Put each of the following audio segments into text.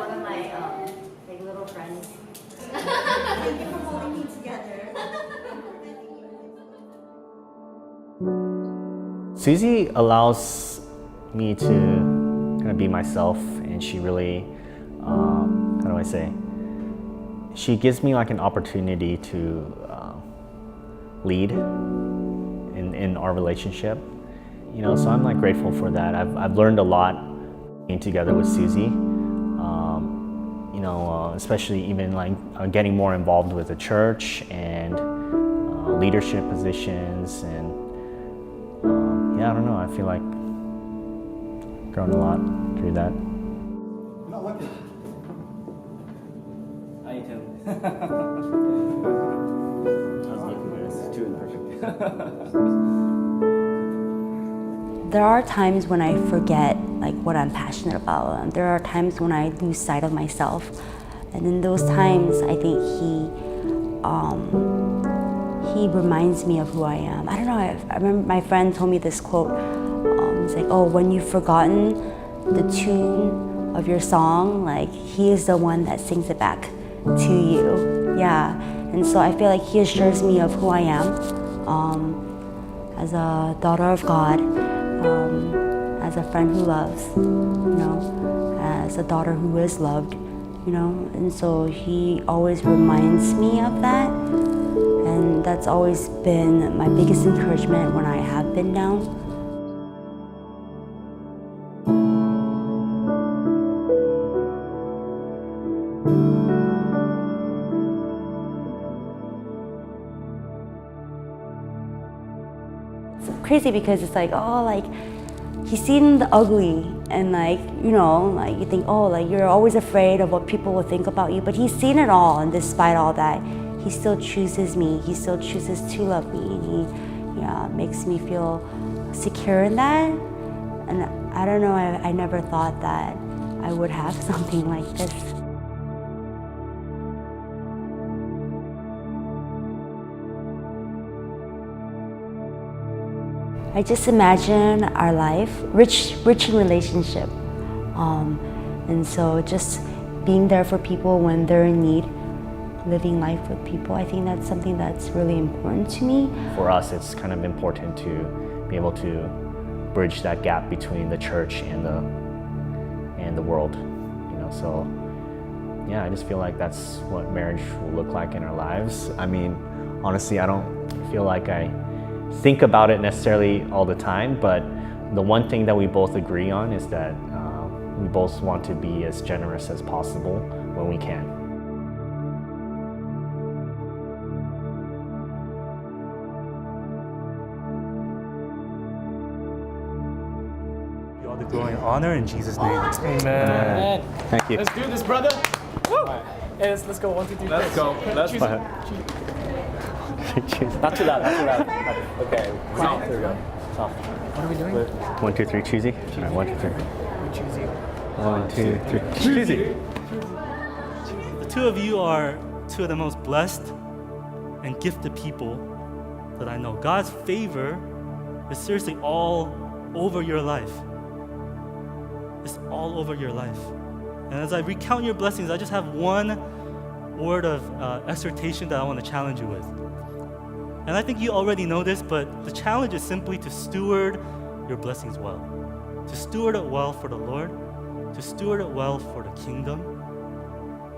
one of my like little friends. Thank you for holding me together. Susie allows me to kind of be myself, and she really, how do I say? She gives me like an opportunity to lead in our relationship. You know, so I'm like grateful for that. I've learned a lot being together with Susie. You know, especially even like getting more involved with the church and leadership positions, and yeah, I don't know. I feel like grown a lot through that. You're not looking. I am. I was looking, but it's too imperfect. There are times when I forget like what I'm passionate about. There are times when I lose sight of myself, and in those times, I think he reminds me of who I am. I don't know. I remember my friend told me this quote. It's like, oh, when you've forgotten the tune of your song, like he is the one that sings it back to you. Yeah, and so I feel like he assures me of who I am as a daughter of God. As a friend who loves, you know, as a daughter who is loved, you know, and so he always reminds me of that, and that's always been my biggest encouragement when I have been down. It's crazy because it's like, oh, like, he's seen the ugly, and like, you know, like you think, oh, like you're always afraid of what people will think about you, but he's seen it all, and despite all that, he still chooses me. He still chooses to love me, and he makes me feel secure in that. And I don't know, I never thought that I would have something like this. I just imagine our life, rich in relationship. And so just being there for people when they're in need, living life with people, I think that's something that's really important to me. For us, it's kind of important to be able to bridge that gap between the church and the world, you know, so yeah, I just feel like that's what marriage will look like in our lives. I mean, honestly, I don't feel like I think about it necessarily all the time, but the one thing that we both agree on is that we both want to be as generous as possible when we can. You all the glory and honor in Jesus' name. Amen. Thank you. Let's do this, brother. Woo! Right. Hey, let's go. 1, 2, 3. Let's go. Let's go. Not too loud. Not too loud. Okay. Soft. There we go. Soft. What are we doing? 1, 2, 3, choosy. All right, 1, 2, 3. Choosy. 1, 2, 3, choosy. The two of you are two of the most blessed and gifted people that I know. God's favor is seriously all over your life. It's all over your life. And as I recount your blessings, I just have one word of exhortation that I want to challenge you with. And I think you already know this, but the challenge is simply to steward your blessings well. To steward it well for the Lord, to steward it well for the kingdom,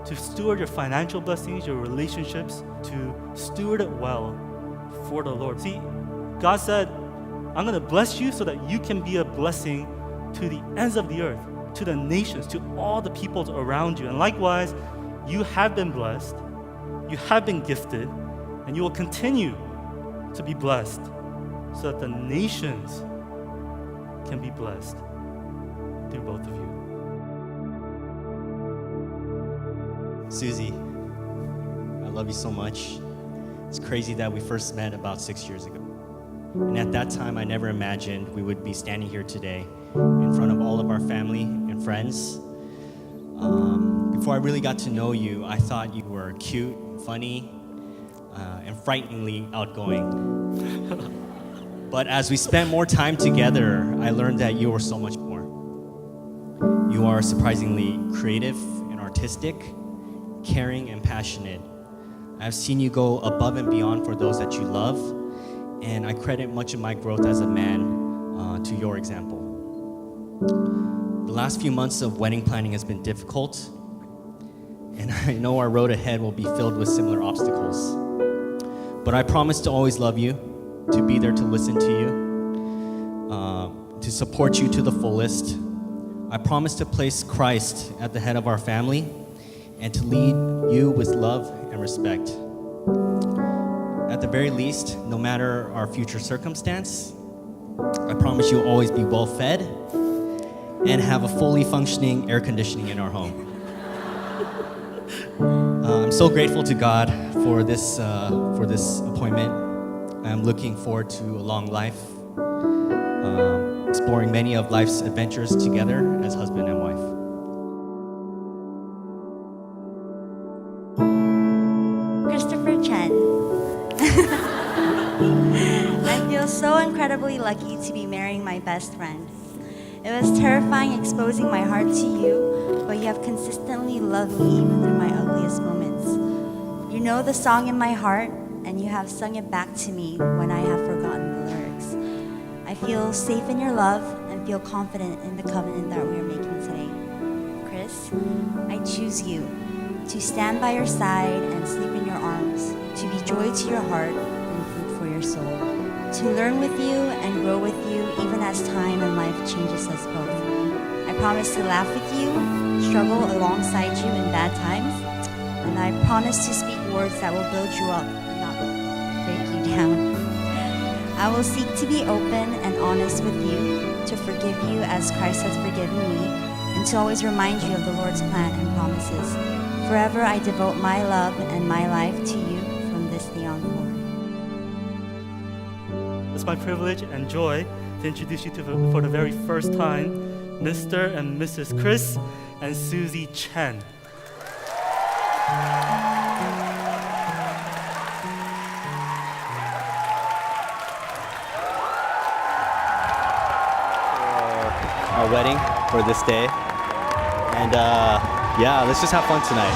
to steward your financial blessings, your relationships, to steward it well for the Lord. See, God said, I'm going to bless you so that you can be a blessing to the ends of the earth, to the nations, to all the peoples around you. And likewise, you have been blessed, you have been gifted, and you will continue to be blessed so that the nations can be blessed through both of you. Susie, I love you so much. It's crazy that we first met about 6 years ago. And at that time, I never imagined we would be standing here today in front of all of our family and friends. Before I really got to know you, I thought you were cute, funny, and frighteningly outgoing. But as we spent more time together, I learned that you were so much more. You are surprisingly creative and artistic, caring, and passionate. I've seen you go above and beyond for those that you love, and I credit much of my growth as a man to your example. The last few months of wedding planning has been difficult, and I know our road ahead will be filled with similar obstacles. But I promise to always love you, to be there to listen to you, to support you to the fullest. I promise to place Christ at the head of our family and to lead you with love and respect. At the very least, no matter our future circumstance, I promise you'll always be well fed and have a fully functioning air conditioning in our home. I'm so grateful to God for this appointment. I'm looking forward to a long life, exploring many of life's adventures together as husband and wife. Christopher Chen. I feel so incredibly lucky to be marrying my best friend. It was terrifying exposing my heart to you, but you have consistently loved me even through my ugliest moments. You know the song in my heart, and you have sung it back to me when I have forgotten the lyrics. I feel safe in your love and feel confident in the covenant that we are making today. Chris, I choose you to stand by your side and sleep in your arms, to be joy to your heart and food for your soul, to learn with you and grow with you even as time and life changes us both. I promise to laugh with you, struggle alongside you in bad times, and I promise to speak words that will build you up and not break you down. I will seek to be open and honest with you, to forgive you as Christ has forgiven me, and to always remind you of the Lord's plan and promises. Forever I devote my love and my life to you from this day on forward. It's my privilege and joy to introduce you to for the very first time, Mr. and Mrs. Chris and Susie Chen. Our wedding for this day. And yeah, let's just have fun tonight.